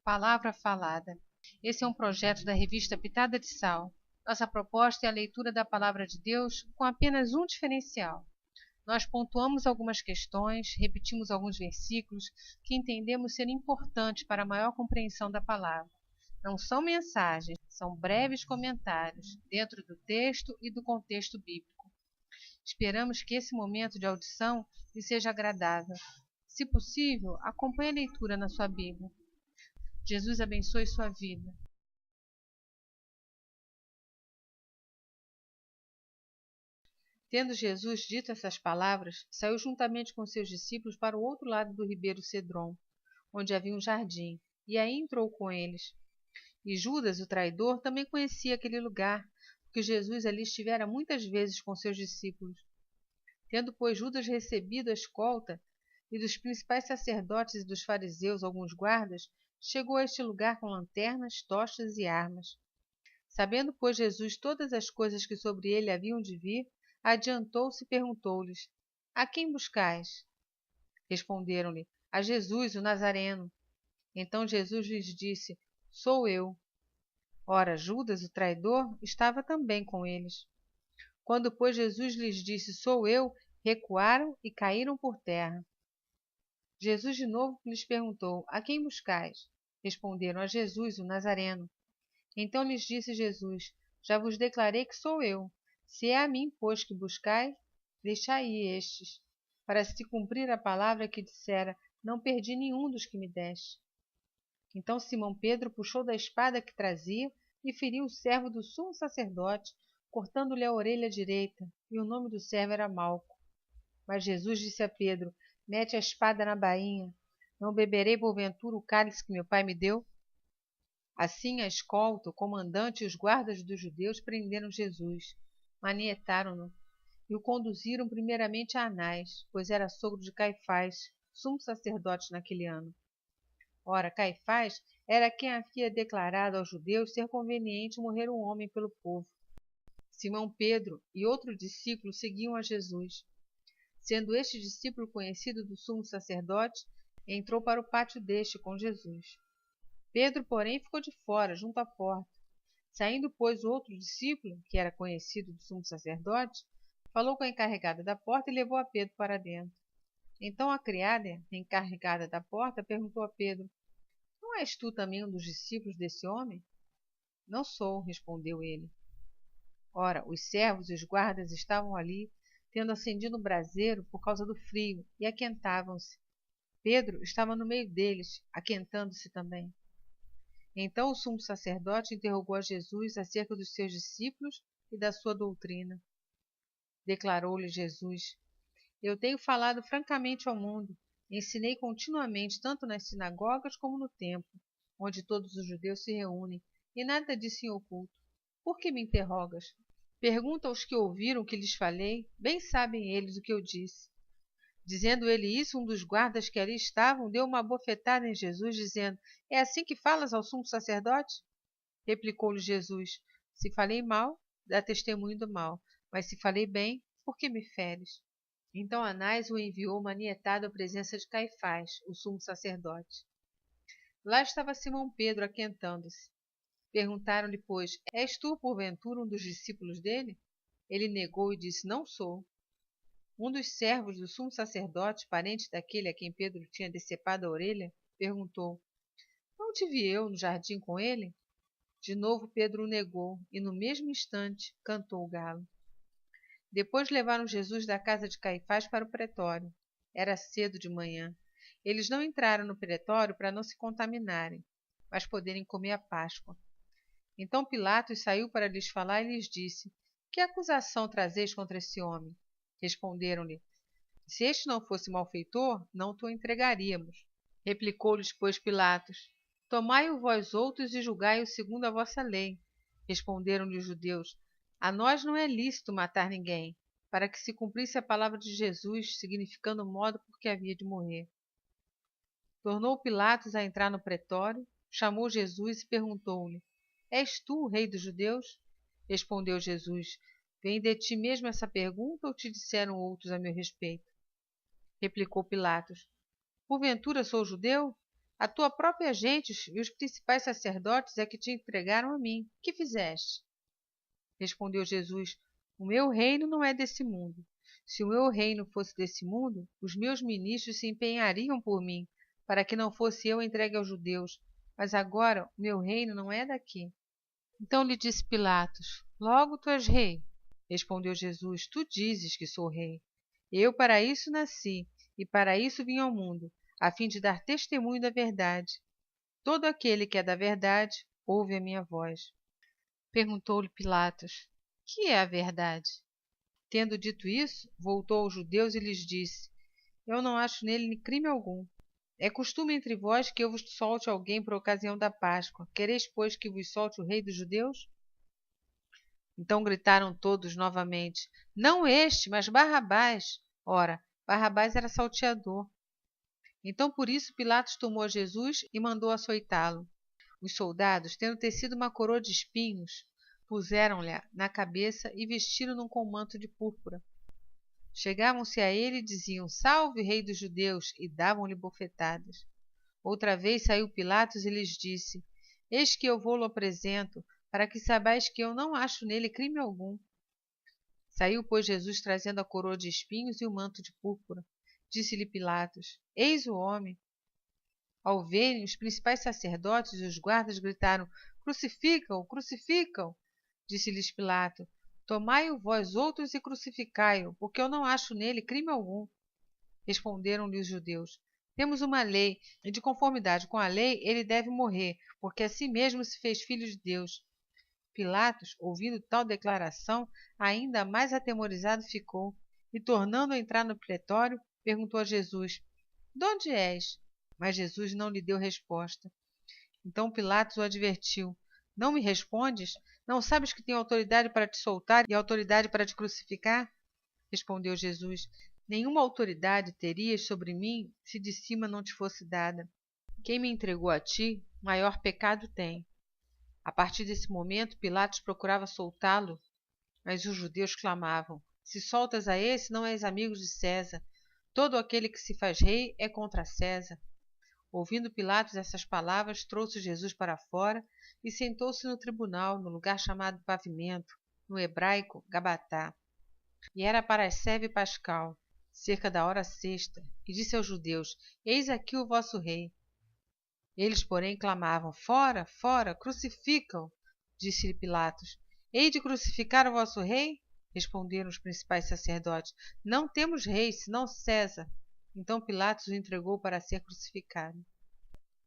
Palavra Falada. Esse é um projeto da revista Pitada de Sal. Nossa proposta é a leitura da Palavra de Deus com apenas um diferencial. Nós pontuamos algumas questões, repetimos alguns versículos que entendemos ser importantes para a maior compreensão da palavra. Não são mensagens, são breves comentários dentro do texto e do contexto bíblico. Esperamos que esse momento de audição lhe seja agradável. Se possível, acompanhe a leitura na sua Bíblia. Jesus abençoe sua vida. Tendo Jesus dito essas palavras, saiu juntamente com seus discípulos para o outro lado do ribeiro Cedron, onde havia um jardim, e aí entrou com eles. E Judas, o traidor, também conhecia aquele lugar, porque Jesus ali estivera muitas vezes com seus discípulos. Tendo, pois, Judas recebido a escolta, e dos principais sacerdotes e dos fariseus alguns guardas, chegou a este lugar com lanternas, tochas e armas. Sabendo, pois, Jesus todas as coisas que sobre ele haviam de vir, adiantou-se e perguntou-lhes: A quem buscais? Responderam-lhe: A Jesus, o Nazareno. Então Jesus lhes disse: Sou eu. Ora, Judas, o traidor, estava também com eles. Quando, pois, Jesus lhes disse: Sou eu, recuaram e caíram por terra. Jesus de novo lhes perguntou: A quem buscais? Responderam: A Jesus, o Nazareno. Então lhes disse Jesus: Já vos declarei que sou eu. Se é a mim, pois, que buscais, deixai estes, para se cumprir a palavra que dissera: Não perdi nenhum dos que me deste. Então Simão Pedro puxou da espada que trazia e feriu o servo do sumo sacerdote, cortando-lhe a orelha direita, e o nome do servo era Malco. Mas Jesus disse a Pedro: Mete a espada na bainha. Não beberei porventura o cálice que meu pai me deu? Assim a escolta, o comandante e os guardas dos judeus prenderam Jesus, manietaram-no e o conduziram primeiramente a Anás, pois era sogro de Caifás, sumo sacerdote naquele ano. Ora, Caifás era quem havia declarado aos judeus ser conveniente morrer um homem pelo povo. Simão Pedro e outro discípulo seguiam a Jesus. Sendo este discípulo conhecido do sumo sacerdote, entrou para o pátio deste com Jesus. Pedro, porém, ficou de fora, junto à porta. Saindo, pois, o outro discípulo, que era conhecido do sumo sacerdote, falou com a encarregada da porta e levou a Pedro para dentro. Então a criada, encarregada da porta, perguntou a Pedro: Não és tu também um dos discípulos desse homem? Não sou, respondeu ele. Ora, os servos e os guardas estavam ali, tendo acendido um braseiro por causa do frio, e aquentavam-se. Pedro estava no meio deles, aquentando-se também. Então o sumo sacerdote interrogou a Jesus acerca dos seus discípulos e da sua doutrina. Declarou-lhe Jesus: Eu tenho falado francamente ao mundo, ensinei continuamente tanto nas sinagogas como no templo, onde todos os judeus se reúnem, e nada disse em oculto. Por que me interrogas? Pergunta aos que ouviram o que lhes falei, bem sabem eles o que eu disse. Dizendo ele isso, um dos guardas que ali estavam deu uma bofetada em Jesus, dizendo: É assim que falas ao sumo sacerdote? Replicou-lhe Jesus: Se falei mal, dá testemunho do mal, mas se falei bem, por que me feres? Então Anás o enviou manietado à presença de Caifás, o sumo sacerdote. Lá estava Simão Pedro aquentando-se. Perguntaram-lhe, pois: És tu, porventura, um dos discípulos dele? Ele negou e disse: Não sou. Um dos servos do sumo sacerdote, parente daquele a quem Pedro tinha decepado a orelha, perguntou: Não te vi eu no jardim com ele? De novo Pedro o negou, e no mesmo instante cantou o galo. Depois levaram Jesus da casa de Caifás para o pretório. Era cedo de manhã. Eles não entraram no pretório para não se contaminarem, mas poderem comer a Páscoa. Então Pilatos saiu para lhes falar e lhes disse: Que acusação trazeis contra esse homem? Responderam-lhe: Se este não fosse malfeitor, não te o entregaríamos. Replicou-lhes, pois, Pilatos: Tomai-o vós outros e julgai-o segundo a vossa lei. Responderam-lhe os judeus: A nós não é lícito matar ninguém, para que se cumprisse a palavra de Jesus, significando o modo por que havia de morrer. Tornou Pilatos a entrar no pretório, chamou Jesus e perguntou-lhe: És tu o rei dos judeus? Respondeu Jesus: Vem de ti mesmo essa pergunta ou te disseram outros a meu respeito? Replicou Pilatos: Porventura sou judeu? A tua própria gente e os principais sacerdotes é que te entregaram a mim. Que fizeste? Respondeu Jesus: O meu reino não é desse mundo. Se o meu reino fosse desse mundo, os meus ministros se empenhariam por mim, para que não fosse eu entregue aos judeus. Mas agora o meu reino não é daqui. Então lhe disse Pilatos: Logo tu és rei. Respondeu Jesus: Tu dizes que sou rei. Eu para isso nasci, e para isso vim ao mundo, a fim de dar testemunho da verdade. Todo aquele que é da verdade ouve a minha voz. Perguntou-lhe Pilatos: Que é a verdade? Tendo dito isso, voltou aos judeus e lhes disse: Eu não acho nele crime algum. É costume entre vós que eu vos solte alguém por ocasião da Páscoa. Quereis, pois, que vos solte o rei dos judeus? Então gritaram todos novamente: Não este, mas Barrabás. Ora, Barrabás era salteador. Então por isso Pilatos tomou Jesus e mandou açoitá-lo. Os soldados, tendo tecido uma coroa de espinhos, puseram-lhe na cabeça e vestiram-no com um manto de púrpura. Chegavam-se a ele e diziam: Salve, rei dos judeus! E davam-lhe bofetadas. Outra vez saiu Pilatos e lhes disse: Eis que eu vou-lo apresento, para que saibais que eu não acho nele crime algum. Saiu, pois, Jesus trazendo a coroa de espinhos e o manto de púrpura. Disse-lhe Pilatos: Eis o homem. Ao verem, os principais sacerdotes e os guardas gritaram: Crucificam-o, crucificam-o! Disse-lhes Pilato: Tomai-o vós outros e crucificai-o, porque eu não acho nele crime algum. Responderam-lhe os judeus: Temos uma lei, e de conformidade com a lei ele deve morrer, porque a si mesmo se fez filho de Deus. Pilatos, ouvindo tal declaração, ainda mais atemorizado ficou, e tornando a entrar no pretório, perguntou a Jesus: De onde és? Mas Jesus não lhe deu resposta. Então Pilatos o advertiu: Não me respondes? Não sabes que tenho autoridade para te soltar e autoridade para te crucificar? Respondeu Jesus: Nenhuma autoridade terias sobre mim se de cima não te fosse dada. Quem me entregou a ti, maior pecado tem. A partir desse momento, Pilatos procurava soltá-lo, mas os judeus clamavam: Se soltas a esse, não és amigo de César. Todo aquele que se faz rei é contra César. Ouvindo Pilatos essas palavras, trouxe Jesus para fora e sentou-se no tribunal, no lugar chamado Pavimento, no hebraico, Gabatá. E era para a seve pascal, cerca da hora sexta, e disse aos judeus: Eis aqui o vosso rei. Eles, porém, clamavam: Fora, fora, crucificam! Disse-lhe Pilatos: Hei de crucificar o vosso rei? Responderam os principais sacerdotes: Não temos rei, senão César. Então Pilatos o entregou para ser crucificado.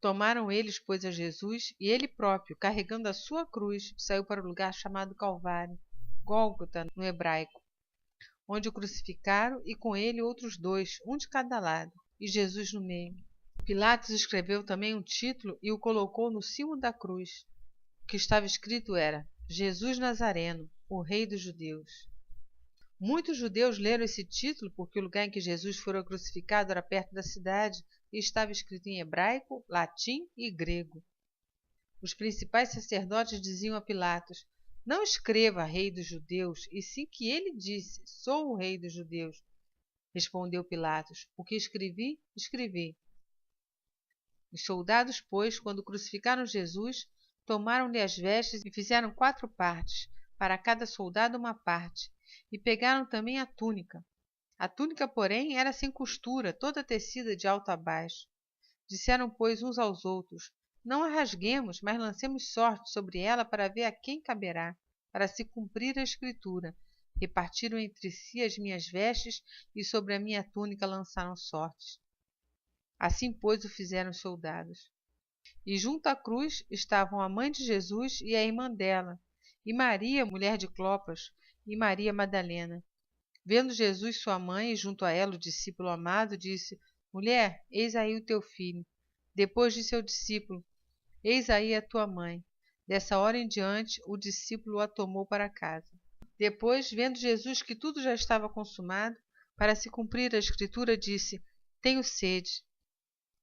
Tomaram eles, pois, a Jesus, e ele próprio, carregando a sua cruz, saiu para o lugar chamado Calvário, Gólgota no hebraico, onde o crucificaram, e com ele outros dois, um de cada lado, e Jesus no meio. Pilatos escreveu também um título e o colocou no cimo da cruz. O que estava escrito era: Jesus Nazareno, o Rei dos Judeus. Muitos judeus leram esse título porque o lugar em que Jesus fora crucificado era perto da cidade e estava escrito em hebraico, latim e grego. Os principais sacerdotes diziam a Pilatos: Não escreva Rei dos Judeus, e sim que ele disse: Sou o Rei dos Judeus. Respondeu Pilatos: O que escrevi, escrevi. Os soldados, pois, quando crucificaram Jesus, tomaram-lhe as vestes e fizeram 4 partes, para cada soldado uma parte, e pegaram também a túnica. A túnica, porém, era sem costura, toda tecida de alto a baixo. Disseram, pois, uns aos outros: Não a rasguemos, mas lancemos sorte sobre ela para ver a quem caberá, para se cumprir a Escritura. Repartiram entre si as minhas vestes e sobre a minha túnica lançaram sortes. Assim, pois, o fizeram os soldados. E junto à cruz estavam a mãe de Jesus e a irmã dela, e Maria, mulher de Clopas, e Maria Madalena. Vendo Jesus sua mãe e junto a ela o discípulo amado, disse: Mulher, eis aí o teu filho. Depois disse ao discípulo: Eis aí a tua mãe. Dessa hora em diante, o discípulo a tomou para casa. Depois, vendo Jesus que tudo já estava consumado, para se cumprir a Escritura, disse: Tenho sede.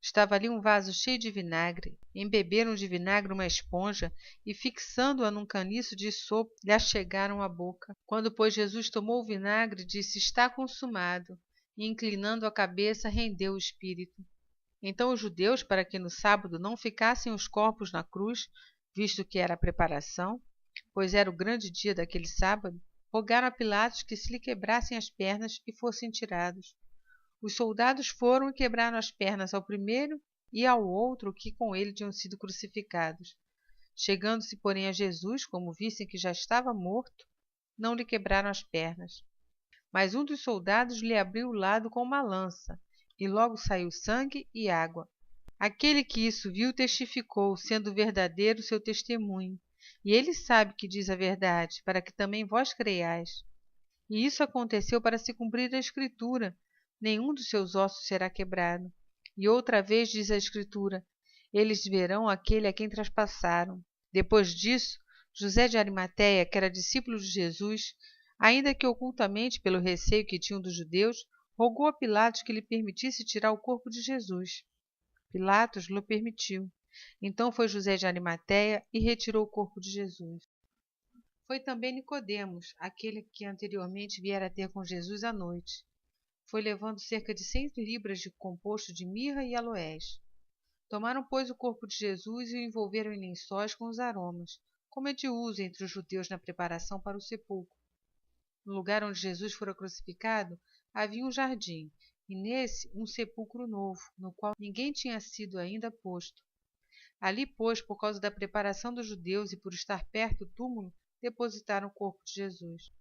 Estava ali um vaso cheio de vinagre. Embeberam de vinagre uma esponja e, fixando-a num caniço de sopo, lhe achegaram à boca. Quando, pois, Jesus tomou o vinagre, disse: Está consumado. E, inclinando a cabeça, rendeu o espírito. Então os judeus, para que no sábado não ficassem os corpos na cruz, visto que era a preparação, pois era o grande dia daquele sábado, rogaram a Pilatos que se lhe quebrassem as pernas e fossem tirados. Os soldados foram e quebraram as pernas ao primeiro e ao outro que com ele tinham sido crucificados. Chegando-se, porém, a Jesus, como vissem que já estava morto, não lhe quebraram as pernas. Mas um dos soldados lhe abriu o lado com uma lança, e logo saiu sangue e água. Aquele que isso viu testificou, sendo verdadeiro o seu testemunho, e ele sabe que diz a verdade, para que também vós creiais. E isso aconteceu para se cumprir a Escritura: nenhum dos seus ossos será quebrado. E outra vez diz a Escritura: eles verão aquele a quem traspassaram. Depois disso, José de Arimateia, que era discípulo de Jesus, ainda que ocultamente pelo receio que tinham dos judeus, rogou a Pilatos que lhe permitisse tirar o corpo de Jesus. Pilatos lhe permitiu. Então foi José de Arimateia e retirou o corpo de Jesus. Foi também Nicodemos, aquele que anteriormente viera ter com Jesus à noite. Foi levando cerca de 100 libras de composto de mirra e aloés. Tomaram, pois, o corpo de Jesus e o envolveram em lençóis com os aromas, como é de uso entre os judeus na preparação para o sepulcro. No lugar onde Jesus fora crucificado havia um jardim, e nesse um sepulcro novo, no qual ninguém tinha sido ainda posto. Ali, pois, por causa da preparação dos judeus e por estar perto do túmulo, depositaram o corpo de Jesus.